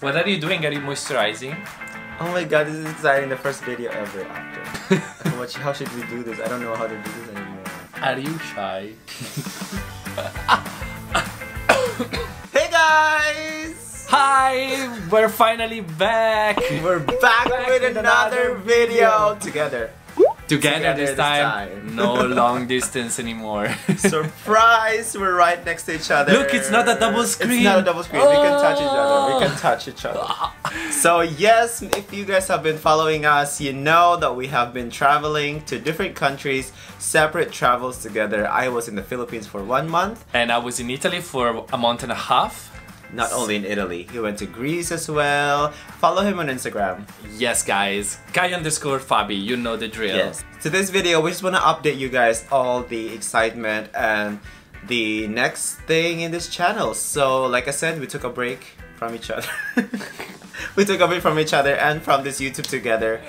What are you doing? Are you moisturizing? Oh my god, this is exciting. The first video ever after. How should we do this? I don't know how to do this anymore. Are you shy? Hey guys! Hi! We're finally back! We're back with another video together. Together this time. No long distance anymore. Surprise! We're right next to each other. Look, it's not a double screen. It's not a double screen. We can touch each other. We can touch each other. So yes, if you guys have been following us, you know that we have been traveling to different countries, separate travels together. I was in the Philippines for 1 month. And I was in Italy for a month and a half. Not only in Italy, he went to Greece as well. Follow him on Instagram. Yes guys, Kai_Fabi, you know the drill. Yes. To this video, we just want to update you guys all the excitement and the next thing in this channel. So like I said, we took a break from each other. We took a break from each other and from this YouTube together.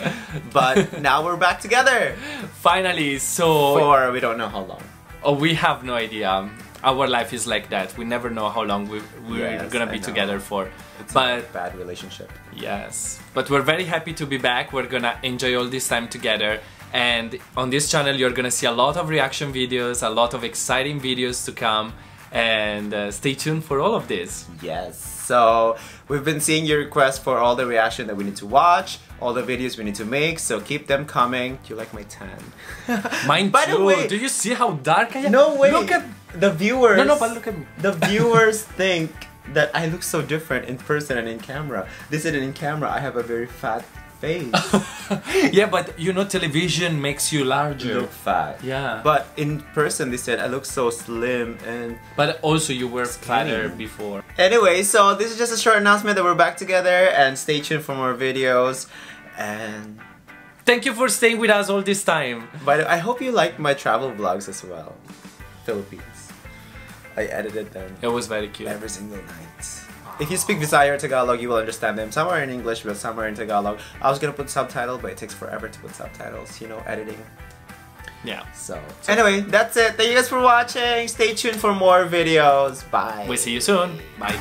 But now we're back together. Finally, so... For we don't know how long. Oh, we have no idea. Our life is like that. We never know how long we're gonna be together for. It's a bad relationship. Yes. But we're very happy to be back. We're gonna enjoy all this time together. And on this channel you're gonna see a lot of reaction videos, a lot of exciting videos to come. And stay tuned for all of this. Yes. So we've been seeing your requests for all the reaction that we need to watch, all the videos we need to make, so keep them coming. Do you like my tan? Mine By too. the way, do you see how dark I am? No way. Look at the viewers. No, but look at me. The viewers think that I look so different in person and in camera. They said in camera I have a very fat face. Yeah, but you know, television makes you larger. You look fat. Yeah. But in person they said I look so slim and... But also you were fatter before. Anyway, so this is just a short announcement that we're back together, and stay tuned for more videos. And... thank you for staying with us all this time. But I hope you liked my travel vlogs as well. Philippines. I edited them. It was very cute. Every single night. If you speak Visaya or Tagalog, you will understand them. Some are in English, but some are in Tagalog. I was gonna put subtitles, but it takes forever to put subtitles. You know, editing. Yeah. So anyway, that's it. Thank you guys for watching. Stay tuned for more videos. Bye. We'll see you soon. Bye.